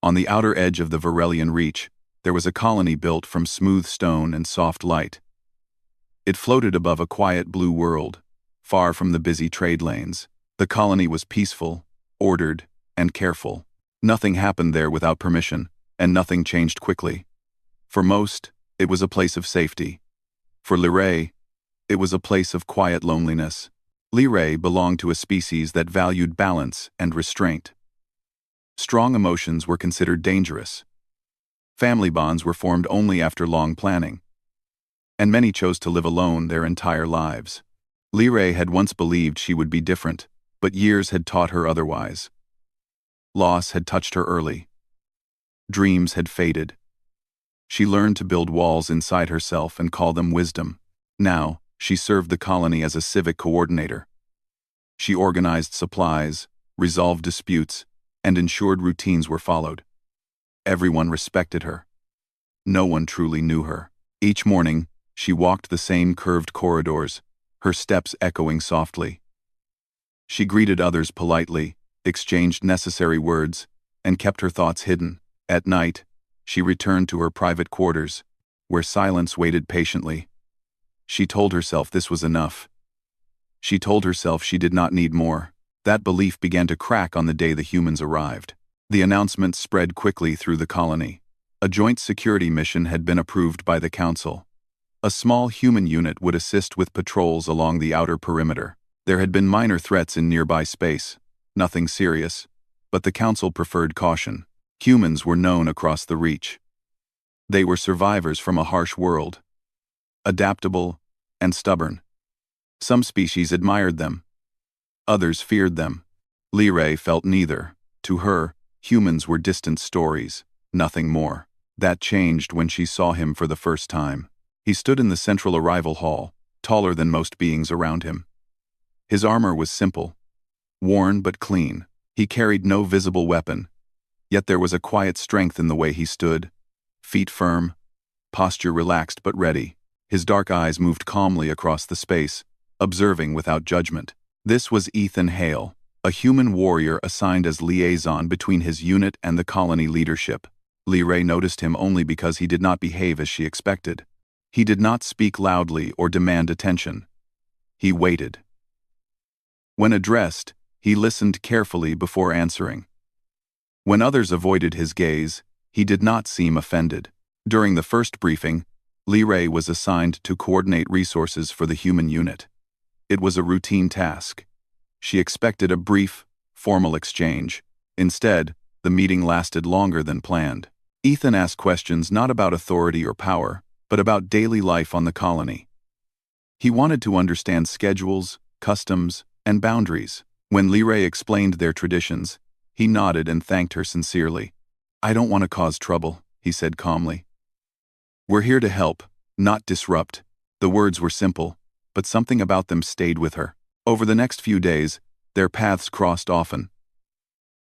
On the outer edge of the Varelian Reach, there was a colony built from smooth stone and soft light. It floated above a quiet blue world, far from the busy trade lanes. The colony was peaceful, ordered, and careful. Nothing happened there without permission, and nothing changed quickly. For most, it was a place of safety. For Liray, it was a place of quiet loneliness. Liray belonged to a species that valued balance and restraint. Strong emotions were considered dangerous. Family bonds were formed only after long planning. And many chose to live alone their entire lives. Liray had once believed she would be different, but years had taught her otherwise. Loss had touched her early. Dreams had faded. She learned to build walls inside herself and call them wisdom. Now, she served the colony as a civic coordinator. She organized supplies, resolved disputes, and ensured routines were followed. Everyone respected her. No one truly knew her. Each morning, she walked the same curved corridors, her steps echoing softly. She greeted others politely, exchanged necessary words, and kept her thoughts hidden. At night, she returned to her private quarters, where silence waited patiently. She told herself this was enough. She told herself she did not need more. That belief began to crack on the day the humans arrived. The announcement spread quickly through the colony. A joint security mission had been approved by the council. A small human unit would assist with patrols along the outer perimeter. There had been minor threats in nearby space, nothing serious, but the council preferred caution. Humans were known across the Reach. They were survivors from a harsh world, adaptable and stubborn. Some species admired them. Others feared them. Liray felt neither. To her, humans were distant stories, nothing more. That changed when she saw him for the first time. He stood in the central arrival hall, taller than most beings around him. His armor was simple, worn but clean. He carried no visible weapon, yet there was a quiet strength in the way he stood, feet firm, posture relaxed but ready. His dark eyes moved calmly across the space, observing without judgment. This was Ethan Hale, a human warrior assigned as liaison between his unit and the colony leadership. Liray noticed him only because he did not behave as she expected. He did not speak loudly or demand attention. He waited. When addressed, he listened carefully before answering. When others avoided his gaze, he did not seem offended. During the first briefing, Liray was assigned to coordinate resources for the human unit. It was a routine task. She expected a brief, formal exchange. Instead, the meeting lasted longer than planned. Ethan asked questions not about authority or power, but about daily life on the colony. He wanted to understand schedules, customs, and boundaries. When Liray explained their traditions, he nodded and thanked her sincerely. "I don't want to cause trouble," he said calmly. "We're here to help, not disrupt." The words were simple, but something about them stayed with her. Over the next few days, their paths crossed often.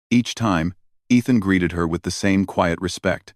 Each time, Ethan greeted her with the same quiet respect.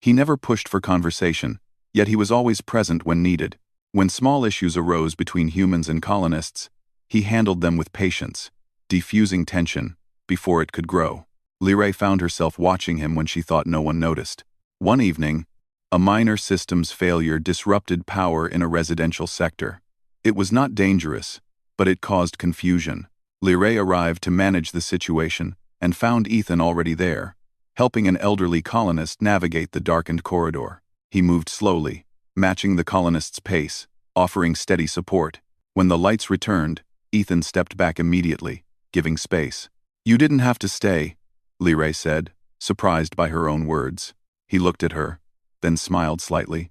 He never pushed for conversation, yet he was always present when needed. When small issues arose between humans and colonists, he handled them with patience, diffusing tension before it could grow. Liray found herself watching him when she thought no one noticed. One evening, a minor systems failure disrupted power in a residential sector. It was not dangerous, but it caused confusion. Liray arrived to manage the situation and found Ethan already there, helping an elderly colonist navigate the darkened corridor. He moved slowly, matching the colonist's pace, offering steady support. When the lights returned, Ethan stepped back immediately, giving space. "You didn't have to stay," Liray said, surprised by her own words. He looked at her, then smiled slightly.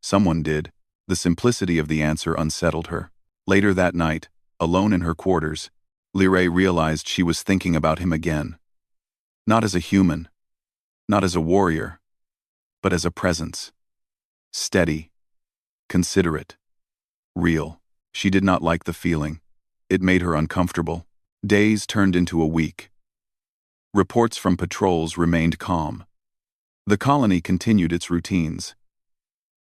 "Someone did." The simplicity of the answer unsettled her. Later that night, alone in her quarters, Liray realized she was thinking about him again. Not as a human, not as a warrior, but as a presence. Steady, considerate, real. She did not like the feeling. It made her uncomfortable. Days turned into a week. Reports from patrols remained calm. The colony continued its routines.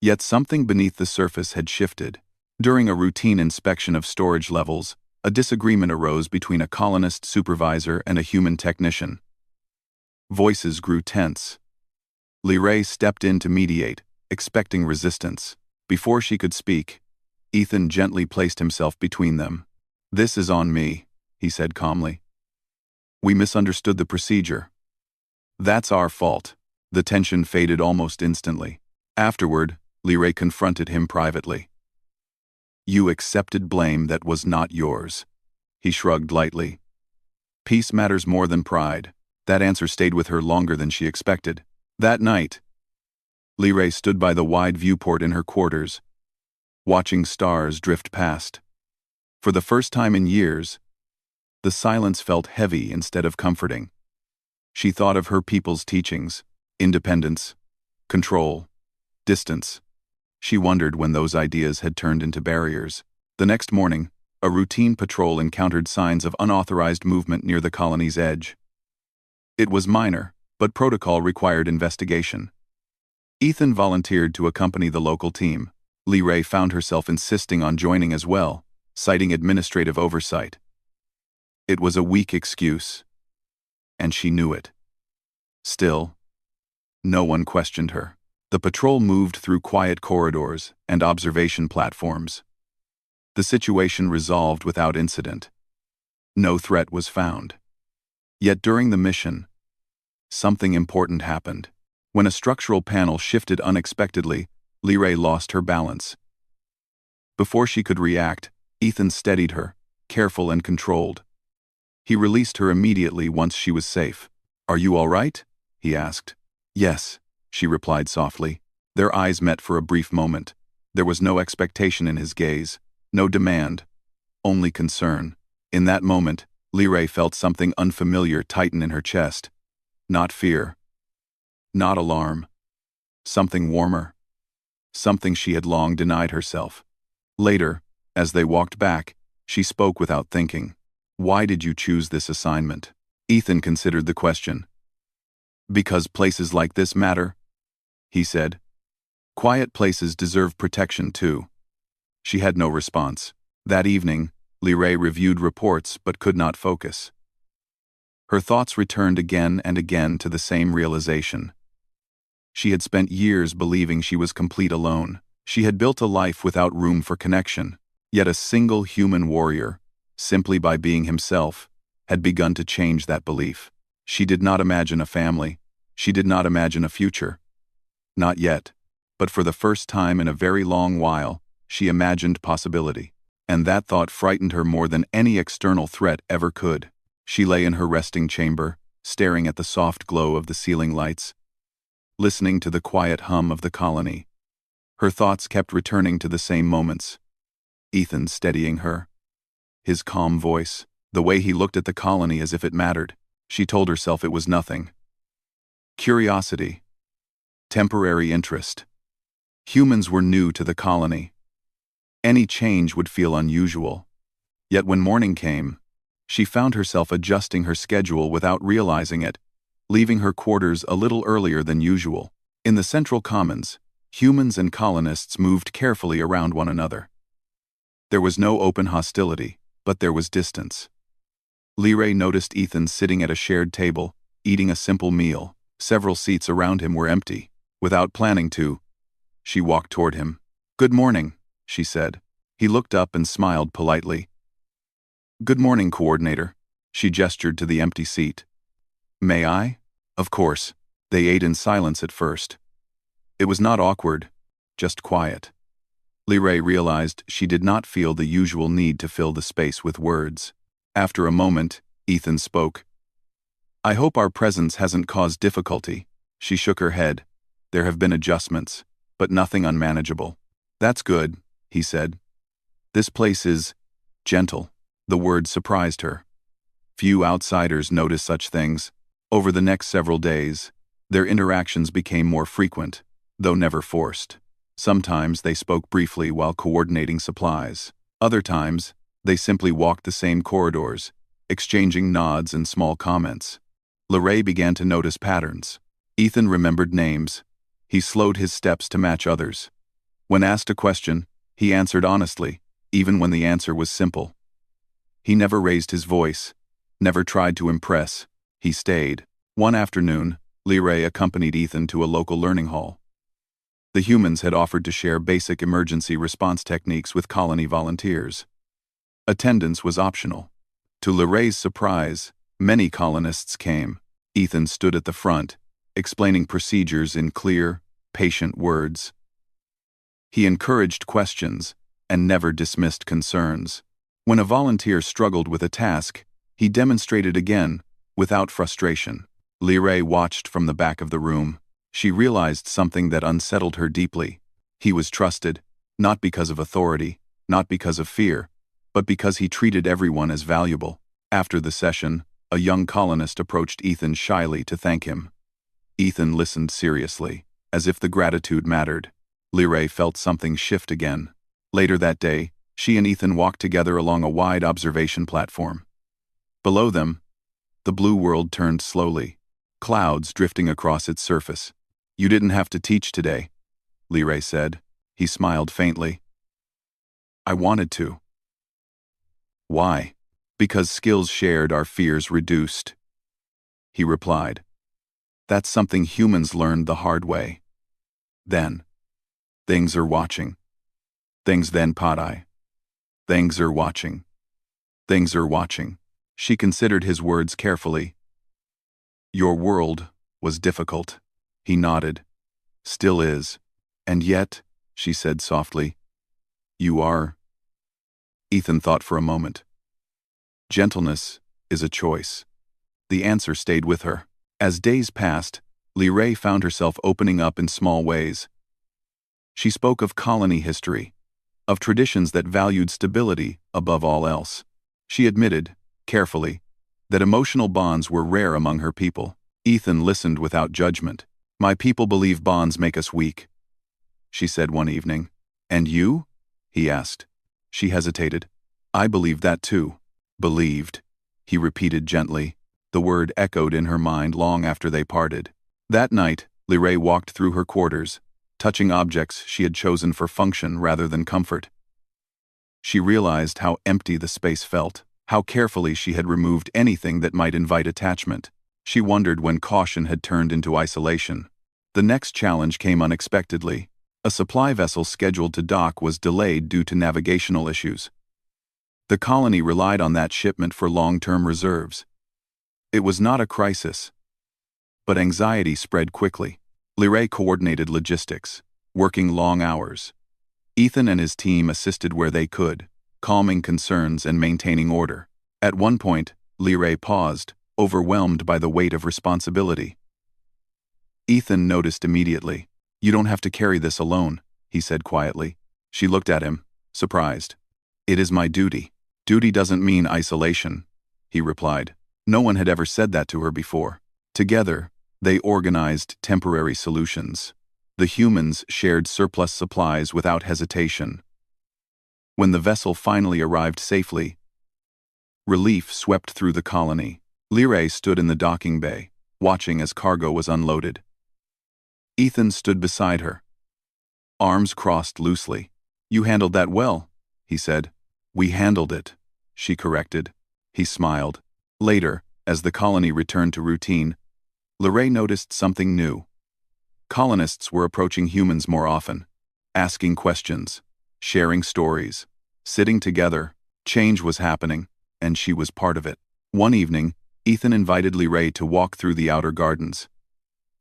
Yet something beneath the surface had shifted. During a routine inspection of storage levels, a disagreement arose between a colonist supervisor and a human technician. Voices grew tense. Lee stepped in to mediate, expecting resistance. Before she could speak, Ethan gently placed himself between them. "This is on me," he said calmly. "We misunderstood the procedure. That's our fault." The tension faded almost instantly. Afterward, Lee confronted him privately. "You accepted blame that was not yours." He shrugged lightly. "Peace matters more than pride." That answer stayed with her longer than she expected. That night, Lee stood by the wide viewport in her quarters, watching stars drift past. For the first time in years, the silence felt heavy instead of comforting. She thought of her people's teachings: independence, control, distance. She wondered when those ideas had turned into barriers. The next morning, a routine patrol encountered signs of unauthorized movement near the colony's edge. It was minor, but protocol required investigation. Ethan volunteered to accompany the local team. Lee found herself insisting on joining as well, citing administrative oversight. It was a weak excuse, and she knew it. Still, no one questioned her. The patrol moved through quiet corridors and observation platforms. The situation resolved without incident. No threat was found. Yet during the mission, something important happened. When a structural panel shifted unexpectedly, Lee lost her balance. Before she could react, Ethan steadied her, careful and controlled. He released her immediately once she was safe. "Are you all right?" he asked. "Yes," she replied softly. Their eyes met for a brief moment. There was no expectation in his gaze, no demand, only concern. In that moment, Lee felt something unfamiliar tighten in her chest. Not fear, not alarm. Something warmer. Something she had long denied herself. Later, as they walked back, she spoke without thinking. "Why did you choose this assignment?" Ethan considered the question. "Because places like this matter," he said. "Quiet places deserve protection too." She had no response. That evening, Lee reviewed reports but could not focus. Her thoughts returned again and again to the same realization. She had spent years believing she was complete alone. She had built a life without room for connection. Yet a single human warrior, simply by being himself, had begun to change that belief. She did not imagine a family. She did not imagine a future. Not yet. But for the first time in a very long while, she imagined possibility. And that thought frightened her more than any external threat ever could. She lay in her resting chamber, staring at the soft glow of the ceiling lights, listening to the quiet hum of the colony. Her thoughts kept returning to the same moments. Ethan steadying her. His calm voice, the way he looked at the colony as if it mattered. She told herself it was nothing. Curiosity. Temporary interest. Humans were new to the colony. Any change would feel unusual. Yet when morning came, she found herself adjusting her schedule without realizing it, leaving her quarters a little earlier than usual. In the central commons, humans and colonists moved carefully around one another. There was no open hostility, but there was distance. Lee noticed Ethan sitting at a shared table, eating a simple meal. Several seats around him were empty. Without planning to, she walked toward him. "Good morning," she said. He looked up and smiled politely. "Good morning, Coordinator." She gestured to the empty seat. "May I?" Of course. They ate in silence at first. It was not awkward, just quiet. Lee realized she did not feel the usual need to fill the space with words. After a moment, Ethan spoke. "I hope our presence hasn't caused difficulty." She shook her head. "There have been adjustments, but nothing unmanageable." "That's good," he said. "This place is gentle." The word surprised her. Few outsiders notice such things. Over the next several days, their interactions became more frequent, though never forced. Sometimes they spoke briefly while coordinating supplies. Other times, they simply walked the same corridors, exchanging nods and small comments. Lee began to notice patterns. Ethan remembered names. He slowed his steps to match others. When asked a question, he answered honestly, even when the answer was simple. He never raised his voice, never tried to impress. He stayed. One afternoon, Lee accompanied Ethan to a local learning hall. The humans had offered to share basic emergency response techniques with colony volunteers. Attendance was optional. To Lee's surprise, many colonists came. Ethan stood at the front, explaining procedures in clear, patient words. He encouraged questions and never dismissed concerns. When a volunteer struggled with a task, he demonstrated again, without frustration. Lee watched from the back of the room. She realized something that unsettled her deeply. He was trusted, not because of authority, not because of fear, but because he treated everyone as valuable. After the session, a young colonist approached Ethan shyly to thank him. Ethan listened seriously, as if the gratitude mattered. Lee felt something shift again. Later that day, she and Ethan walked together along a wide observation platform. Below them, the blue world turned slowly, clouds drifting across its surface. "You didn't have to teach today," Lee said. He smiled faintly. "I wanted to." "Why?" "Because skills shared are fears reduced," he replied. "That's something humans learned the hard way." Then, "Things are watching. Things then Padai. Things are watching. Things are watching." She considered his words carefully. "Your world was difficult." He nodded. "Still is. And yet," she said softly, "you are." Ethan thought for a moment. Gentleness is a choice. The answer stayed with her. As days passed, Lee found herself opening up in small ways. She spoke of colony history, of traditions that valued stability above all else. She admitted, carefully, that emotional bonds were rare among her people. Ethan listened without judgment. "My people believe bonds make us weak," she said one evening. "And you?" he asked. She hesitated. "I believe that too." "Believed," he repeated gently. The word echoed in her mind long after they parted. That night, Lee walked through her quarters, touching objects she had chosen for function rather than comfort. She realized how empty the space felt, how carefully she had removed anything that might invite attachment. She wondered when caution had turned into isolation. The next challenge came unexpectedly. A supply vessel scheduled to dock was delayed due to navigational issues. The colony relied on that shipment for long-term reserves. It was not a crisis, but anxiety spread quickly. Lee coordinated logistics, working long hours. Ethan and his team assisted where they could, calming concerns and maintaining order. At one point, Lee paused, overwhelmed by the weight of responsibility. Ethan noticed immediately. "You don't have to carry this alone," he said quietly. She looked at him, surprised. "It is my duty." "Duty doesn't mean isolation," he replied. No one had ever said that to her before. Together, they organized temporary solutions. The humans shared surplus supplies without hesitation. When the vessel finally arrived safely, relief swept through the colony. Lee stood in the docking bay, watching as cargo was unloaded. Ethan stood beside her, arms crossed loosely. "You handled that well," he said. "We handled it," she corrected. He smiled. Later, as the colony returned to routine, Lee noticed something new. Colonists were approaching humans more often, asking questions, sharing stories, sitting together. Change was happening, and she was part of it. One evening, Ethan invited Lee to walk through the outer gardens.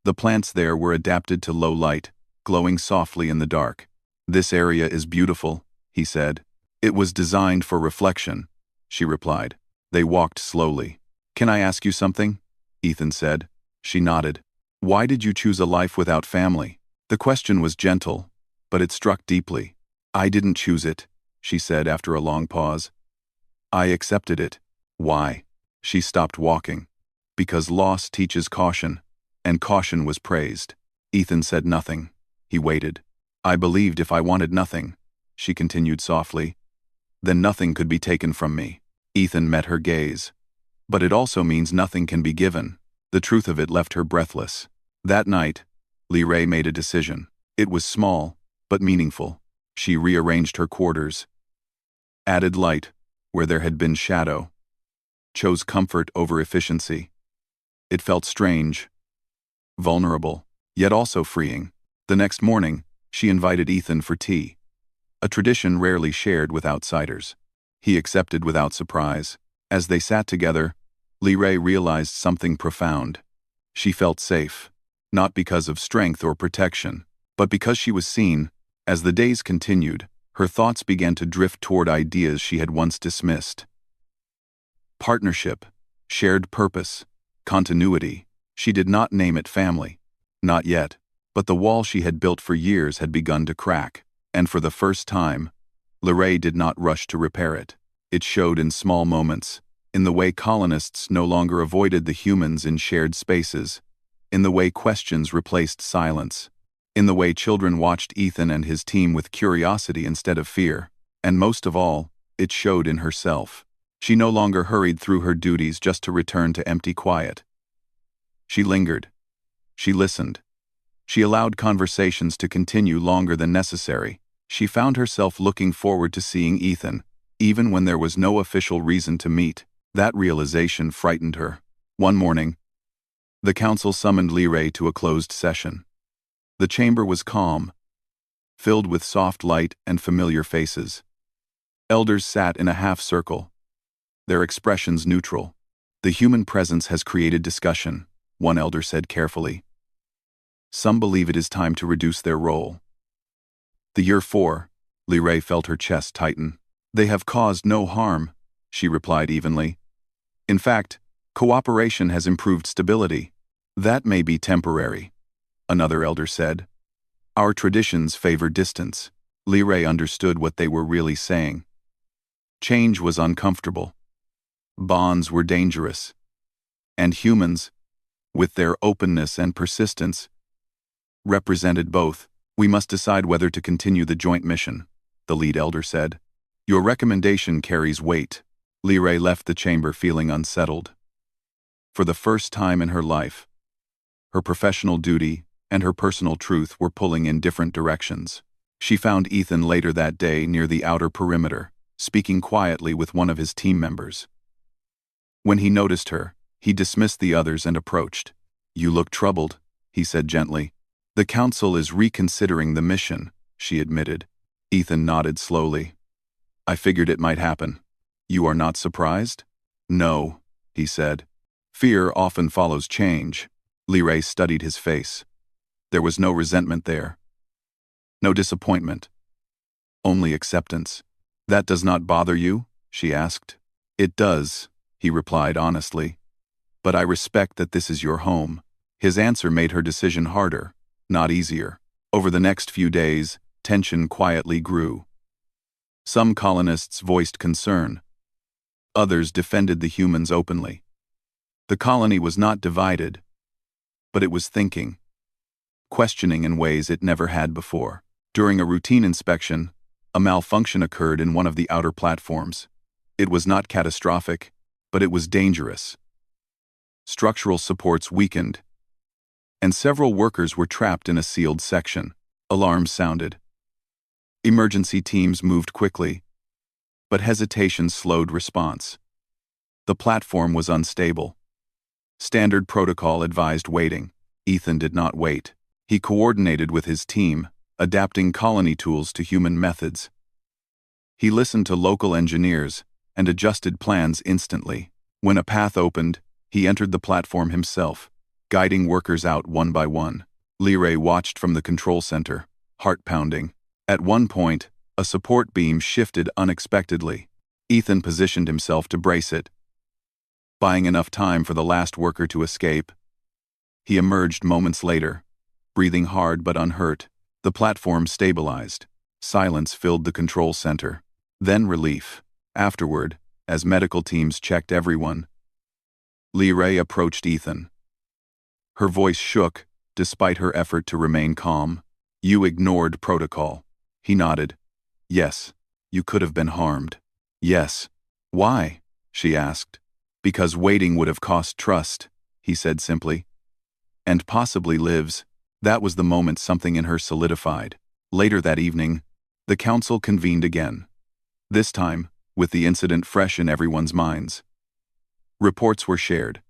The plants there were adapted to low light, glowing softly in the dark. "This area is beautiful," he said. "It was designed for reflection," she replied. They walked slowly. "Can I ask you something?" Ethan said. She nodded. "Why did you choose a life without family?" The question was gentle, but it struck deeply. "I didn't choose it," she said after a long pause. "I accepted it." "Why?" She stopped walking. "Because loss teaches caution, and caution was praised." Ethan said nothing. He waited. "I believed if I wanted nothing," she continued softly, "then nothing could be taken from me." Ethan met her gaze. "But it also means nothing can be given." The truth of it left her breathless. That night, Lee made a decision. It was small, but meaningful. She rearranged her quarters, added light where there had been shadow, chose comfort over efficiency. It felt strange, vulnerable, yet also freeing. The next morning, she invited Ethan for tea, a tradition rarely shared with outsiders. He accepted without surprise. As they sat together, Lee realized something profound. She felt safe, not because of strength or protection, but because she was seen. As the days continued, her thoughts began to drift toward ideas she had once dismissed. Partnership, shared purpose, continuity. She did not name it family. Not yet, but the wall she had built for years had begun to crack, and for the first time, Lee did not rush to repair it. It showed in small moments, in the way colonists no longer avoided the humans in shared spaces, in the way questions replaced silence, in the way children watched Ethan and his team with curiosity instead of fear, and most of all, it showed in herself. She no longer hurried through her duties just to return to empty quiet. She lingered. She listened. She allowed conversations to continue longer than necessary. She found herself looking forward to seeing Ethan, even when there was no official reason to meet. That realization frightened her. One morning, the council summoned Lee to a closed session. The chamber was calm, filled with soft light and familiar faces. Elders sat in a half-circle, their expressions neutral. The human presence has created discussion, one elder said carefully. Some believe it is time to reduce their role. The year 4, Lee felt her chest tighten. They have caused no harm, she replied evenly. In fact, cooperation has improved stability. That may be temporary, another elder said. Our traditions favor distance. Lee understood what they were really saying. Change was uncomfortable. Bonds were dangerous. And humans, with their openness and persistence, represented both. We must decide whether to continue the joint mission, the lead elder said. Your recommendation carries weight. Lee left the chamber feeling unsettled. For the first time in her life, her professional duty and her personal truth were pulling in different directions. She found Ethan later that day near the outer perimeter, speaking quietly with one of his team members. When he noticed her, he dismissed the others and approached. You look troubled, he said gently. The council is reconsidering the mission, she admitted. Ethan nodded slowly. I figured it might happen. You are not surprised? No, he said. Fear often follows change. Lee studied his face. There was no resentment there. No disappointment. Only acceptance. That does not bother you? She asked. It does, he replied honestly. But I respect that this is your home. His answer made her decision harder, not easier. Over the next few days, tension quietly grew. Some colonists voiced concern. Others defended the humans openly. The colony was not divided, but it was thinking, questioning in ways it never had before. During a routine inspection, a malfunction occurred in one of the outer platforms. It was not catastrophic, but it was dangerous. Structural supports weakened, and several workers were trapped in a sealed section. Alarms sounded. Emergency teams moved quickly, but hesitation slowed response. The platform was unstable. Standard protocol advised waiting. Ethan did not wait. He coordinated with his team, adapting colony tools to human methods. He listened to local engineers and adjusted plans instantly. When a path opened, he entered the platform himself, guiding workers out one by one. Lee watched from the control center, heart pounding. At one point, a support beam shifted unexpectedly. Ethan positioned himself to brace it, buying enough time for the last worker to escape. He emerged moments later, breathing hard but unhurt. The platform stabilized. Silence filled the control center. Then relief. Afterward, as medical teams checked everyone, Lee approached Ethan. Her voice shook, despite her effort to remain calm. You ignored protocol. He nodded. Yes, you could have been harmed. Yes. Why? She asked. Because waiting would have cost trust, he said simply. And possibly lives. That was the moment something in her solidified. Later that evening, the council convened again. This time, with the incident fresh in everyone's minds. Reports were shared.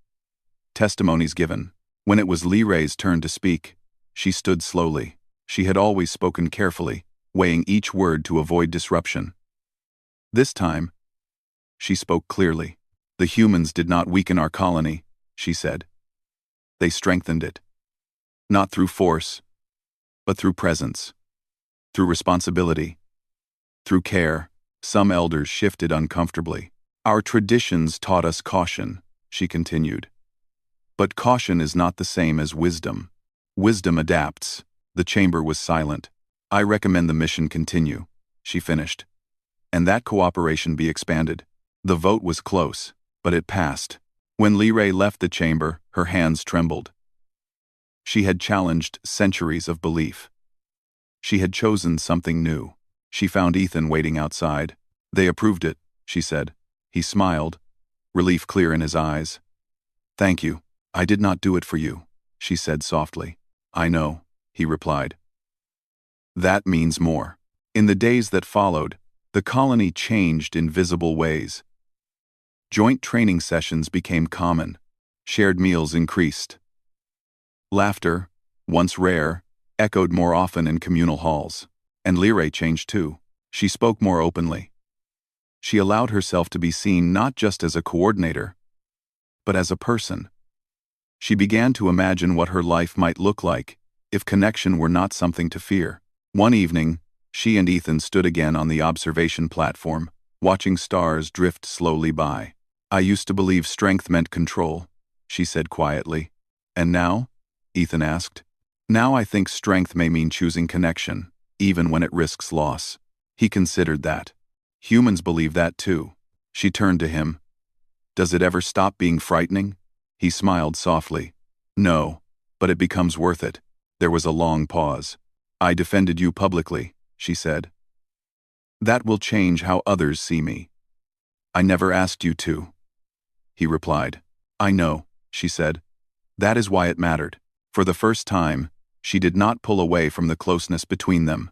testimonies given. When it was Li Rei's turn to speak, she stood slowly. She had always spoken carefully, weighing each word to avoid disruption. This time, she spoke clearly. The humans did not weaken our colony, she said. They strengthened it. Not through force, but through presence, through responsibility, through care. Some elders shifted uncomfortably. Our traditions taught us caution, she continued. But caution is not the same as wisdom. Wisdom adapts. The chamber was silent. I recommend the mission continue, she finished. And that cooperation be expanded. The vote was close, but it passed. When Li Rei left the chamber, her hands trembled. She had challenged centuries of belief. She had chosen something new. She found Ethan waiting outside. They approved it, she said. He smiled, relief clear in his eyes. Thank you. I did not do it for you, she said softly. I know, he replied. That means more. In the days that followed, the colony changed in visible ways. Joint training sessions became common. Shared meals increased. Laughter, once rare, echoed more often in communal halls. And Li Rei changed too. She spoke more openly. She allowed herself to be seen not just as a coordinator, but as a person. She began to imagine what her life might look like if connection were not something to fear. One evening, she and Ethan stood again on the observation platform, watching stars drift slowly by. I used to believe strength meant control, she said quietly. And now? Ethan asked. Now I think strength may mean choosing connection, even when it risks loss. He considered that. Humans believe that too. She turned to him. Does it ever stop being frightening? He smiled softly. No, but it becomes worth it. There was a long pause. I defended you publicly, she said. That will change how others see me. I never asked you to. He replied. I know, she said. That is why it mattered. For the first time, she did not pull away from the closeness between them.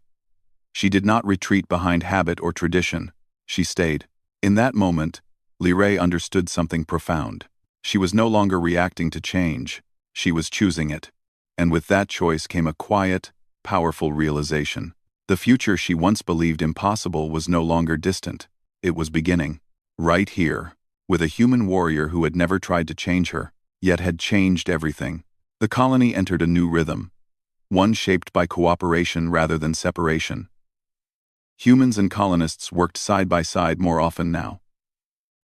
She did not retreat behind habit or tradition. She stayed. In that moment, Li Rei understood something profound. She was no longer reacting to change. She was choosing it. And with that choice came a quiet, powerful realization. The future she once believed impossible was no longer distant. It was beginning. Right here, with a human warrior who had never tried to change her, yet had changed everything. The colony entered a new rhythm, one shaped by cooperation rather than separation. Humans and colonists worked side by side more often now.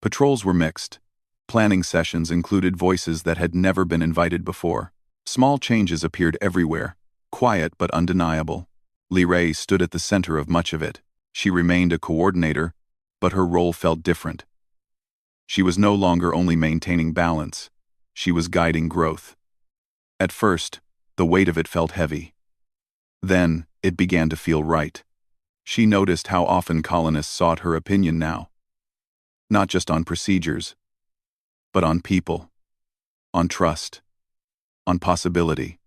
Patrols were mixed. Planning sessions included voices that had never been invited before. Small changes appeared everywhere, quiet but undeniable. Li Rei stood at the center of much of it. She remained a coordinator, but her role felt different. She was no longer only maintaining balance. She was guiding growth. At first, the weight of it felt heavy. Then, it began to feel right. She noticed how often colonists sought her opinion now. Not just on procedures, but on people, on trust, on possibility.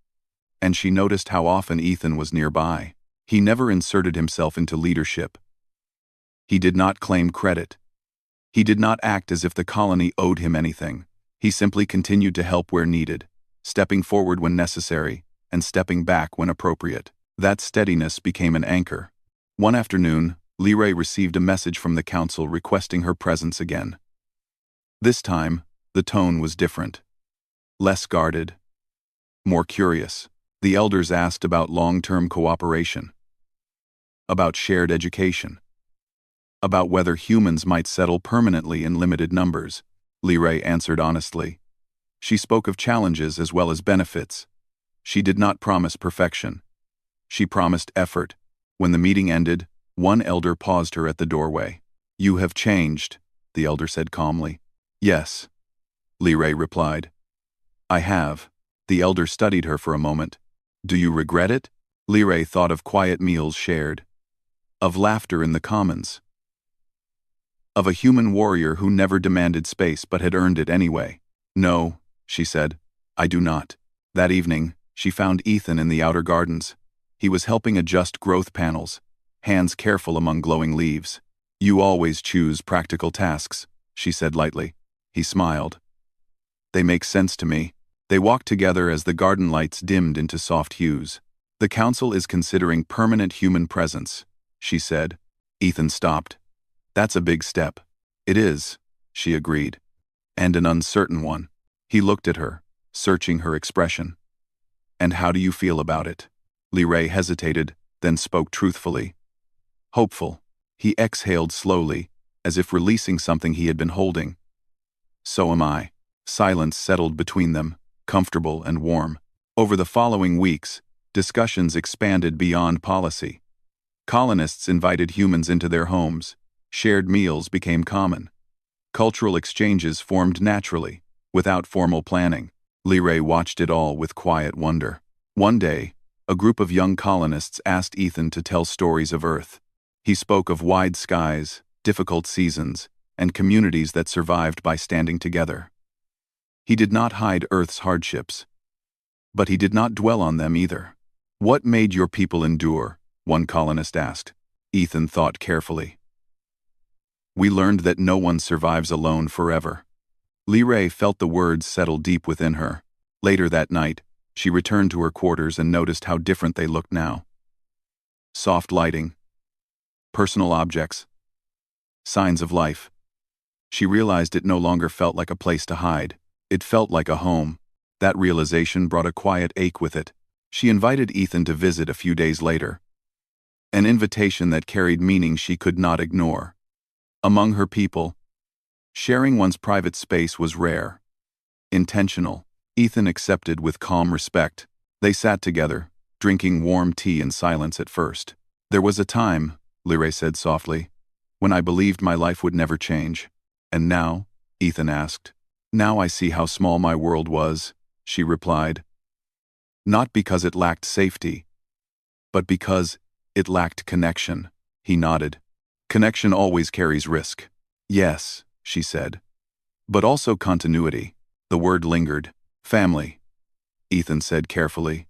And she noticed how often Ethan was nearby. He never inserted himself into leadership. He did not claim credit. He did not act as if the colony owed him anything. He simply continued to help where needed, stepping forward when necessary, and stepping back when appropriate. That steadiness became an anchor. One afternoon, Li Rei received a message from the council requesting her presence again. This time, the tone was different. Less guarded. More curious. The elders asked about long-term cooperation. About shared education. About whether humans might settle permanently in limited numbers. Li Rei answered honestly. She spoke of challenges as well as benefits. She did not promise perfection. She promised effort. When the meeting ended, one elder paused her at the doorway. You have changed, the elder said calmly. Yes, Li Rei replied. I have. The elder studied her for a moment. Do you regret it? Li Rei thought of quiet meals shared. Of laughter in the commons. Of a human warrior who never demanded space but had earned it anyway. No, she said. I do not. That evening, she found Ethan in the outer gardens. He was helping adjust growth panels, hands careful among glowing leaves. You always choose practical tasks, she said lightly. He smiled. They make sense to me. They walked together as the garden lights dimmed into soft hues. "The council is considering permanent human presence," she said. Ethan stopped. "That's a big step." "It is," she agreed. "And an uncertain one." He looked at her, searching her expression. "And how do you feel about it?" Lee hesitated, then spoke truthfully. "Hopeful." He exhaled slowly, as if releasing something he had been holding. "So am I." Silence settled between them, comfortable and warm. Over the following weeks, discussions expanded beyond policy. Colonists invited humans into their homes. Shared meals became common. Cultural exchanges formed naturally, without formal planning. Lee watched it all with quiet wonder. One day, a group of young colonists asked Ethan to tell stories of Earth. He spoke of wide skies, difficult seasons, and communities that survived by standing together. He did not hide Earth's hardships, but he did not dwell on them either. "What made your people endure?" one colonist asked. Ethan thought carefully. "We learned that no one survives alone forever." Lee felt the words settle deep within her. Later that night, she returned to her quarters and noticed how different they looked now. Soft lighting, personal objects, signs of life. She realized it no longer felt like a place to hide. It felt like a home. That realization brought a quiet ache with it. She invited Ethan to visit a few days later. An invitation that carried meaning she could not ignore. Among her people, sharing one's private space was rare. Intentional. Ethan accepted with calm respect. They sat together, drinking warm tea in silence at first. "There was a time," Lee said softly, "when I believed my life would never change." "And now?" Ethan asked. "Now I see how small my world was," she replied. "Not because it lacked safety, but because it lacked connection." He nodded. "Connection always carries risk." "Yes," she said. "But also continuity." The word lingered. "Family," Ethan said carefully.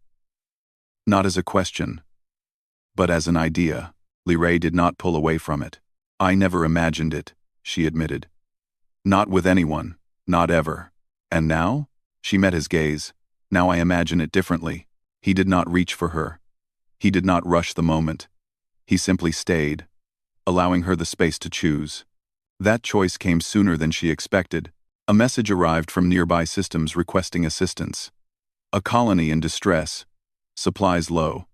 "Not as a question, but as an idea." Lee did not pull away from it. "I never imagined it," she admitted. "Not with anyone, not ever." "And now?" She met his gaze. "Now I imagine it differently." He did not reach for her. He did not rush the moment. He simply stayed, allowing her the space to choose. That choice came sooner than she expected. A message arrived from nearby systems requesting assistance. A colony in distress, supplies low,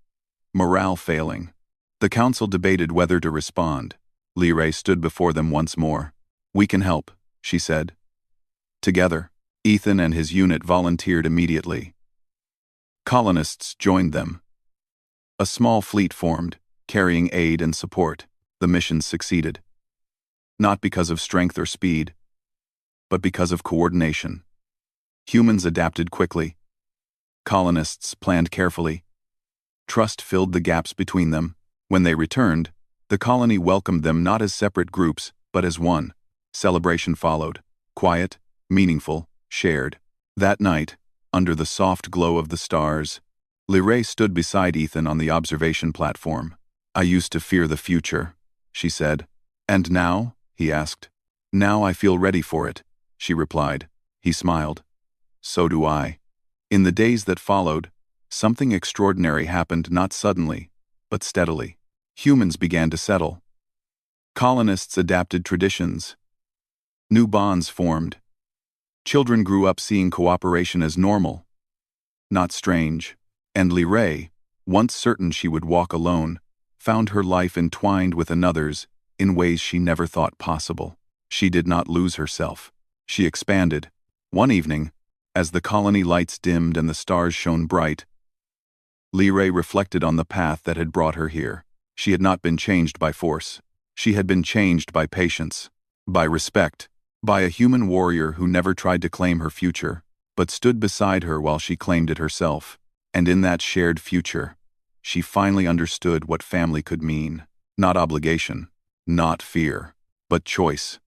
morale failing. The council debated whether to respond. Lee stood before them once more. "We can help," she said. Together, Ethan and his unit volunteered immediately. Colonists joined them. A small fleet formed, carrying aid and support. The mission succeeded. Not because of strength or speed, but because of coordination. Humans adapted quickly. Colonists planned carefully. Trust filled the gaps between them. When they returned, the colony welcomed them not as separate groups, but as one. Celebration followed. Quiet, meaningful, shared. That night, under the soft glow of the stars, Lee stood beside Ethan on the observation platform. "I used to fear the future," she said. "And now?" he asked. "Now I feel ready for it," she replied. He smiled. "So do I." In the days that followed, something extraordinary happened, not suddenly, but steadily. Humans began to settle. Colonists adapted traditions. New bonds formed. Children grew up seeing cooperation as normal, not strange. And Lee, once certain she would walk alone, found her life entwined with another's in ways she never thought possible. She did not lose herself. She expanded. One evening, as the colony lights dimmed and the stars shone bright, Lee reflected on the path that had brought her here. She had not been changed by force. She had been changed by patience, by respect, by a human warrior who never tried to claim her future, but stood beside her while she claimed it herself. And in that shared future, she finally understood what family could mean. Not obligation, not fear, but choice.